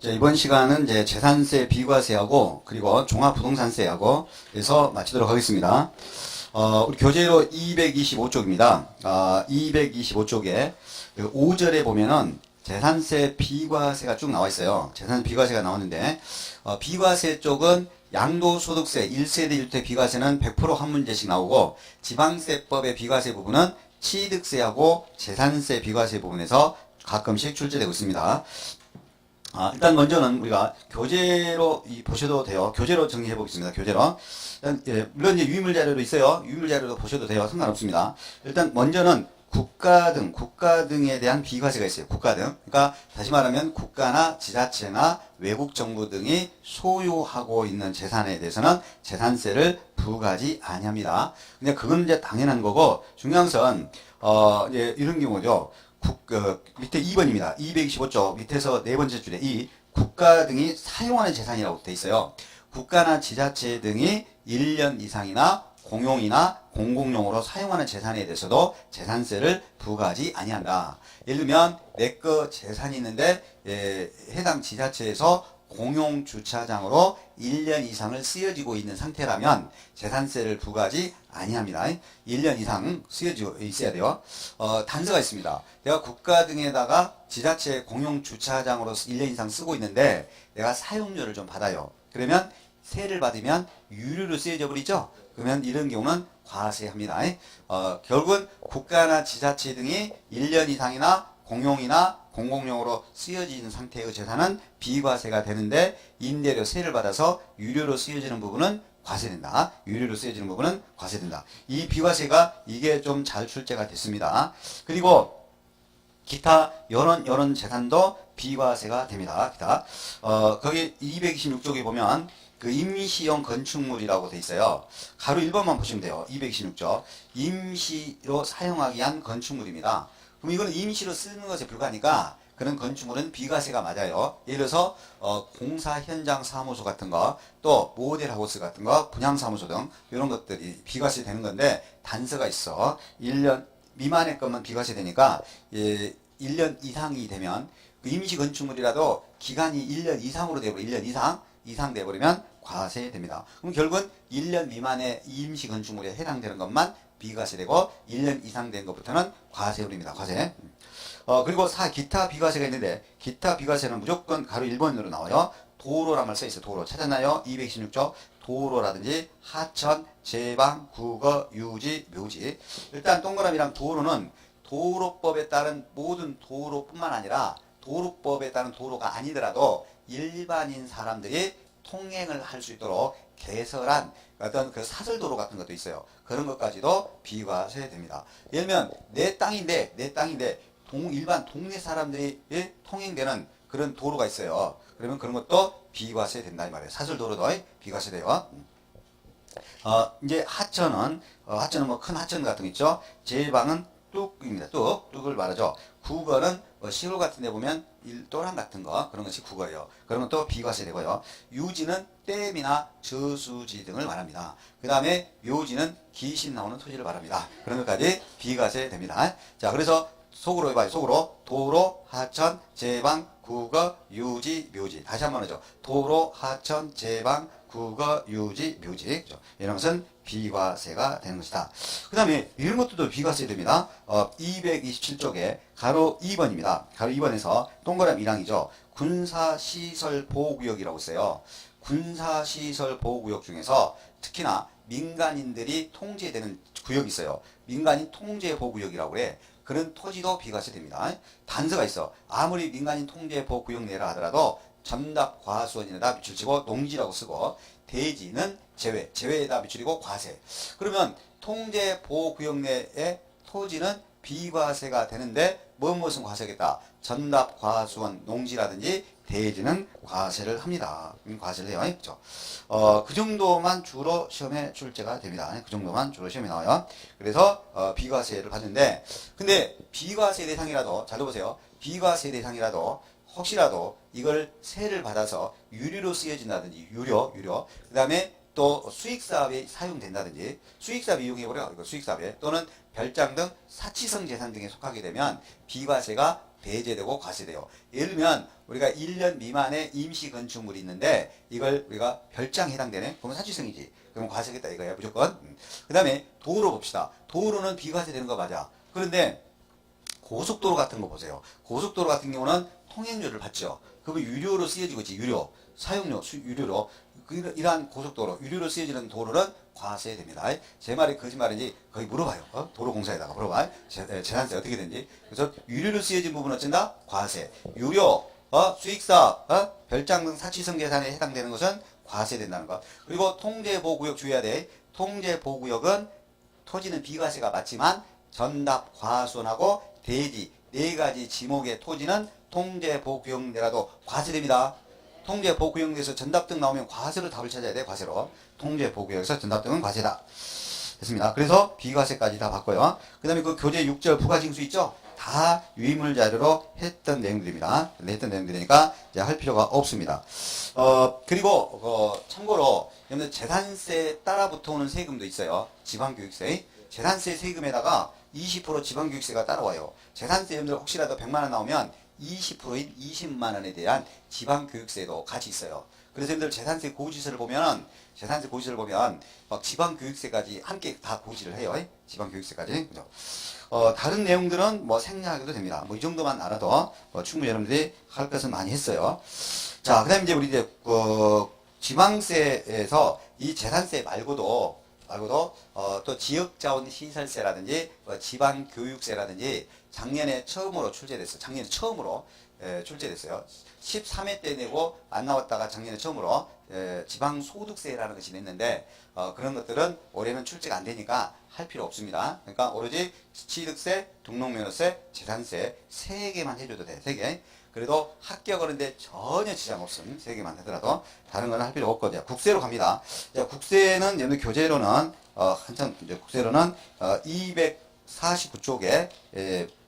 자, 이번 시간은 이제 재산세 비과세하고 그리고 종합부동산세하고 해서 마치도록 하겠습니다. 우리 교재로 225쪽입니다. 225쪽에 5절에 보면은 재산세 비과세가 쭉 나와 있어요. 재산세 비과세가 나오는데 비과세 쪽은 양도소득세 1세대 1주택 비과세는 100% 한 문제씩 나오고 지방세법의 비과세 부분은 취득세하고 재산세 비과세 부분에서 가끔씩 출제되고 있습니다. 일단 먼저는 우리가 교재로 보셔도 돼요. 교재로 정리해 보겠습니다. 교재로. 일단, 물론 이제 유의물 자료도 있어요. 유의물 자료도 보셔도 돼요. 상관없습니다. 일단 먼저는 국가 등에 대한 비과세가 있어요. 국가 등. 그러니까 다시 말하면 국가나 지자체나 외국 정부 등이 소유하고 있는 재산에 대해서는 재산세를 부과하지 아니합니다. 근데 그건 이제 당연한 거고 중요한 것은 이제 이런 경우죠. 밑에 2번입니다. 225쪽 밑에서 네 번째 줄에 이 국가 등이 사용하는 재산이라고 돼 있어요. 국가나 지자체 등이 1년 이상이나 공용이나 공공용으로 사용하는 재산에 대해서도 재산세를 부과하지 아니한다. 예를 들면 내 거 재산이 있는데 해당 지자체에서 공용 주차장으로 1년 이상을 쓰여지고 있는 상태라면 재산세를 부과하지 아니합니다. 1년 이상 쓰여지고 있어야 돼요. 단서가 있습니다. 내가 국가 등에다가 지자체 공용 주차장으로 1년 이상 쓰고 있는데 내가 사용료를 좀 받아요. 그러면 세를 받으면 유류로 쓰여져 버리죠. 그러면 이런 경우는 과세합니다. 결국은 국가나 지자체 등이 1년 이상이나 공용이나 공공용으로 쓰여지는 상태의 재산은 비과세가 되는데 임대료 세를 받아서 유료로 쓰여지는 부분은 과세된다. 유료로 쓰여지는 부분은 과세된다. 이 비과세가 이게 좀 잘 출제가 됐습니다. 그리고 기타 여론 재산도 비과세가 됩니다. 기타 거기 226쪽에 보면 그 임시용 건축물이라고 돼 있어요. 가로 1번만 보시면 돼요. 226쪽 임시로 사용하기 위한 건축물입니다. 그럼 이거는 임시로 쓰는 것에 불과하니까 그런 건축물은 비과세가 맞아요. 예를 들어서 공사 현장 사무소 같은 거, 또 모델하우스 같은 거, 분양사무소 등 이런 것들이 비과세 되는 건데 단서가 있어. 1년 미만의 것만 비과세 되니까 1년 이상이 되면 그 임시 건축물이라도 기간이 1년 이상으로 되버려 1년 이상 돼버리면 과세됩니다. 그럼 결국은 1년 미만의 임시 건축물에 해당되는 것만 비과세되고 1년 이상 된 것부터는 과세율입니다. 과세. 그리고 기타 비과세가 있는데 기타 비과세는 무조건 가로 1번으로 나와요. 도로란 말 써있어요. 도로 찾았나요? 226쪽 도로라든지 하천, 제방, 국어, 유지, 묘지. 일단 동그라미랑 도로는 도로법에 따른 모든 도로뿐만 아니라 도로법에 따른 도로가 아니더라도 일반인 사람들이 통행을 할 수 있도록 개설한 어떤 그 사설도로 같은 것도 있어요. 그런 것까지도 비과세됩니다. 예를 들면 내 땅인데 일반 동네 사람들이 통행되는 그런 도로가 있어요. 그러면 그런 것도 비과세 된다 이 말이에요. 사설도로도 비과세돼요. 이제 하천은 뭐 큰 하천 같은 거 있죠. 제방은 뚝입니다. 뚝을 말하죠. 국어는 시골 같은 데 보면 또랑 같은 거 그런 것이 국어예요. 그런 것도 비과세 되고요. 유지는 댐이나 저수지 등을 말합니다. 그 다음에 묘지는 귀신 나오는 토지를 말합니다. 그런 것까지 비과세 됩니다. 자, 그래서 속으로 해봐요. 속으로 도로, 하천, 제방, 국어, 유지, 묘지. 다시 한번 하죠. 도로, 하천, 제방, 국어, 유지, 묘지. 이런 것은 비과세가 되는 것이다. 그 다음에 이런 것들도 비과세 됩니다. 227쪽에 가로 2번입니다. 가로 2번에서 동그라미 1항이죠. 군사시설보호구역이라고 써요. 군사시설보호구역 중에서 특히나 민간인들이 통제되는 구역이 있어요. 민간인 통제보호구역이라고 그래. 그런 토지도 비과세 됩니다. 단서가 있어. 아무리 민간인 통제보호구역 내라 하더라도 전답 과수원에다 밑줄치고 농지라고 쓰고 대지는 제외에다 밑줄이고 과세. 그러면 통제보호구역 내의 토지는 비과세가 되는데 무엇은 과세겠다. 전답 과수원 농지라든지 대지는 과세를 합니다. 과세를 해요. 그렇죠? 그 정도만 주로 시험에 출제가 됩니다. 그 정도만 주로 시험에 나와요. 그래서 비과세를 받는데 근데 비과세 대상이라도 잘 들어보세요. 비과세 대상이라도 혹시라도 이걸 세를 받아서 유료로 쓰여진다든지 유료 그 다음에 또 수익사업에 사용된다든지 수익사업 이용해버려 이거 수익사업에 또는 별장 등 사치성 재산 등에 속하게 되면 비과세가 배제되고 과세돼요. 예를 들면 우리가 1년 미만의 임시 건축물이 있는데 이걸 우리가 별장에 해당되네. 그러면 사치성이지. 그러면 과세겠다 이거야 무조건. 그 다음에 도로 봅시다. 도로는 비과세 되는 거 맞아. 그런데 고속도로 같은 거 보세요. 고속도로 같은 경우는 통행료를 받죠. 그러면 유료로 쓰여지고 있지. 유료. 사용료, 유료로. 이러한 고속도로, 유료로 쓰여지는 도로는 과세됩니다. 제 말이 거짓말인지 거의 물어봐요. 도로공사에다가 물어봐. 재산세 어떻게 되는지. 그래서 유료로 쓰여진 부분은 어쩐다? 과세. 유료, 수익사업, 별장 등 사치성 재산에 해당되는 것은 과세된다는 것. 그리고 통제보호구역 주의해야 돼. 통제보호구역은 토지는 비과세가 맞지만 전답, 과수원하고 대지 네 가지 지목의 토지는 통제보호구역 내라도 과세됩니다. 통제보호구역에서 전답 등 나오면 과세로 답을 찾아야 돼. 과세로. 통제보호구역에서 전답 등은 과세다. 됐습니다. 그래서 비과세까지 다 봤고요. 그 다음에 그 교재 6절 부가징수 있죠? 다 유의물 자료로 했던 내용들입니다. 했던 내용들이니까 이제 할 필요가 없습니다. 그리고 참고로 여러분들 재산세 따라 붙어오는 세금도 있어요. 지방교육세. 재산세 세금에다가 20% 지방교육세가 따라와요. 재산세 여러분들 혹시라도 100만 원 나오면 20%인 20만 원에 대한 지방교육세도 같이 있어요. 그래서 여러분들 재산세 고지서를 보면 막 지방교육세까지 함께 다 고지를 해요. 지방교육세까지. 그죠? 다른 내용들은 뭐 생략해도 됩니다. 뭐 이 정도만 알아도 충분히 여러분들이 할 것은 많이 했어요. 자, 그 다음에 이제 우리 이제 지방세에서 이 재산세 말고도 또 지역자원시설세라든지 지방교육세라든지 작년에 처음으로 출제됐어요. 작년에 처음으로 출제됐어요. 13회 때 내고 안 나왔다가 작년에 처음으로 지방소득세라는 것이 냈는데 그런 것들은 올해는 출제가 안 되니까 할 필요 없습니다. 그러니까 오로지 취득세, 등록면허세, 재산세 3개만 해줘도 돼. 3개. 그래도 합격하는데 전혀 지장 없음. 3개만 하더라도 다른 건 할 필요 없고 이제 국세로 갑니다. 자, 국세는 여러분 교재로는 한참 이제 국세로는 249쪽에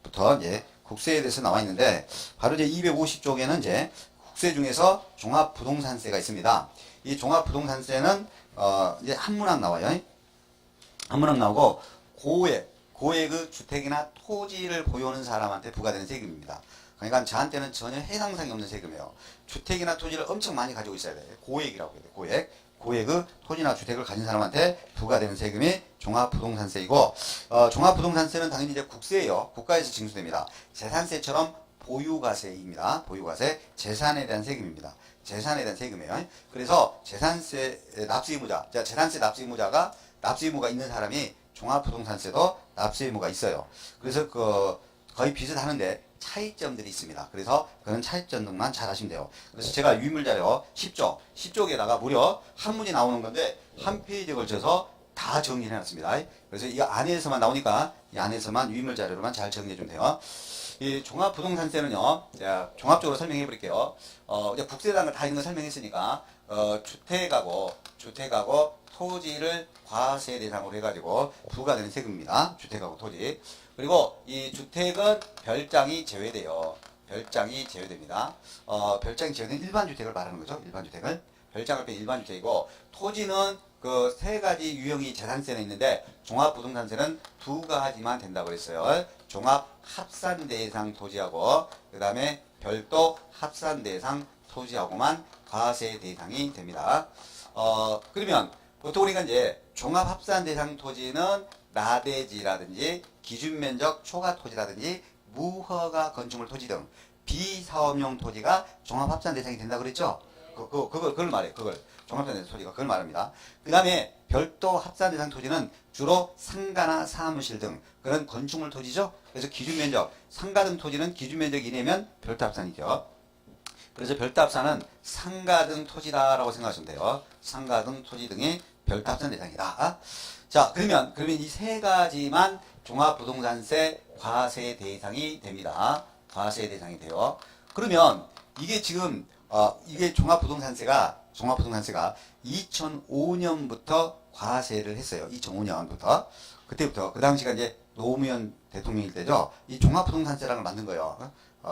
부터 이제 국세에 대해서 나와 있는데 바로 이제 250쪽에는 이제 국세 중에서 종합부동산세가 있습니다. 이 종합부동산세는 이제 한 문항 나와요. 한 문항 나오고 고액의 주택이나 토지를 보유하는 사람한테 부과되는 세금입니다. 그러니까 저한테는 전혀 해당상이 없는 세금이에요. 주택이나 토지를 엄청 많이 가지고 있어야 돼요. 고액이라고 해요. 고액의 토지나 주택을 가진 사람한테 부과되는 세금이 종합부동산세이고, 종합부동산세는 당연히 이제 국세예요. 국가에서 징수됩니다. 재산세처럼 보유과세입니다. 보유과세, 재산에 대한 세금입니다. 재산에 대한 세금이에요. 그래서 재산세 납부의무자, 재산세 납부의무자가 납부의무가 있는 사람이 종합부동산세도 납부의무가 있어요. 그래서 거의 비슷하는데 차이점들이 있습니다. 그래서 그런 차이점들만 잘 하시면 돼요. 그래서 제가 유의물자료 10쪽에다가 무려 한 문이 나오는 건데 한 페이지에 걸쳐서 다 정리해 놨습니다. 그래서 이 안에서만 나오니까 이 안에서만 유의물자료로만 잘 정리해 주면 돼요. 이 종합부동산세는요, 종합적으로 설명해 버릴게요. 국세라는 걸 다 있는 거 설명했으니까, 주택하고 토지를 과세 대상으로 해가지고 부과되는 세금입니다. 주택하고 토지. 그리고 이 주택은 별장이 제외돼요. 별장이 제외됩니다. 별장이 제외된 일반 주택을 말하는 거죠. 일반 주택을. 별장을 뺀 일반 주택이고, 토지는 그 3가지 유형이 재산세는 있는데 종합부동산세는 2가지만 된다고 그랬어요. 종합합산대상 토지하고 그 다음에 별도 합산대상 토지하고만 과세 대상이 됩니다. 그러면 보통 우리가 이제 종합합산대상 토지는 나대지라든지 기준면적 초과토지라든지 무허가 건축물 토지 등 비사업용 토지가 종합합산 대상이 된다 그랬죠? 그걸 말해요. 종합합산 대상 토지가 그걸 말합니다. 그 다음에 별도 합산 대상 토지는 주로 상가나 사무실 등 그런 건축물 토지죠? 그래서 기준면적, 상가 등 토지는 기준면적 이내면 별도 합산이죠. 그래서 별도 합산은 상가 등 토지다라고 생각하시면 돼요. 상가 등 토지 등이 별도 합산 대상이다. 자, 그러면 이 3가지만 종합부동산세 과세 대상이 됩니다. 과세 대상이 돼요. 그러면 이게 지금 이게 종합부동산세가 2005년부터 과세를 했어요. 2005년부터. 그때부터 그 당시가 이제 노무현 대통령일 때죠. 이 종합부동산세라는 걸 만든 거예요.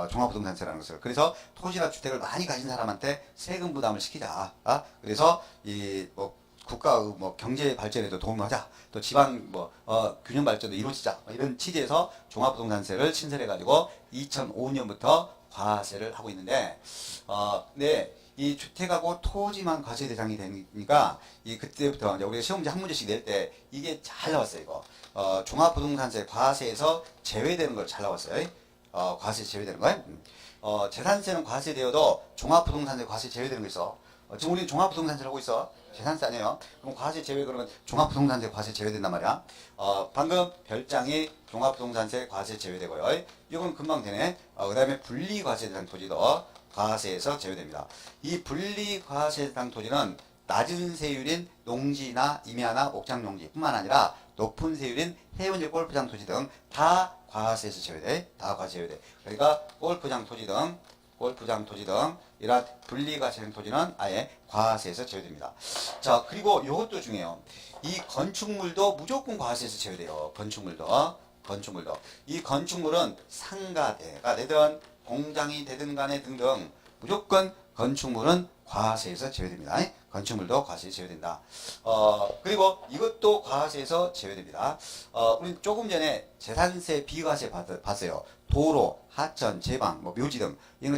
종합부동산세라는 것을. 그래서 토지나 주택을 많이 가진 사람한테 세금 부담을 시키자. 그래서 국가 경제 발전에도 도움을 하자. 또 지방 균형 발전도 이루어지자. 이런 취지에서 종합부동산세를 신설해 가지고 2005년부터 과세를 하고 있는데, 근데 이 주택하고 토지만 과세 대상이 되니까, 그때부터 이제 우리가 시험 문제 한 문제씩 낼 때 이게 잘 나왔어요, 이거. 종합부동산세 과세에서 제외되는 걸 잘 나왔어요. 과세 제외되는 거. 재산세는 과세되어도 종합부동산세 과세 제외되는 거 있어. 지금 우리는 종합부동산세를 하고 있어. 재산세 아니에요. 그럼 과세 제외 그러면 종합부동산세 과세 제외된단 말이야. 방금 별장이 종합부동산세 과세 제외되고요. 이건 금방 되네. 그 다음에 분리과세 대상 토지도 과세에서 제외됩니다. 이 분리과세 대상 토지는 낮은 세율인 농지나 임야나 옥장농지 뿐만 아니라 높은 세율인 해운지 골프장 토지 등 다 과세에서 제외돼. 다 과세 제외돼. 그러니까 골프장 토지 등 이러한 분리과세형 토지는 아예 과세에서 제외됩니다. 자, 그리고 이것도 중요해요. 이 건축물도 무조건 과세에서 제외돼요. 건축물도. 이 건축물은 상가가 되든 공장이 되든 간에 등등 무조건 건축물은 과세에서 제외됩니다. 건축물도 과세에서 제외된다. 그리고 이것도 과세에서 제외됩니다. 우리 조금 전에 재산세 비과세 봤어요. 도로, 하천, 제방, 뭐 묘지 등 이런 거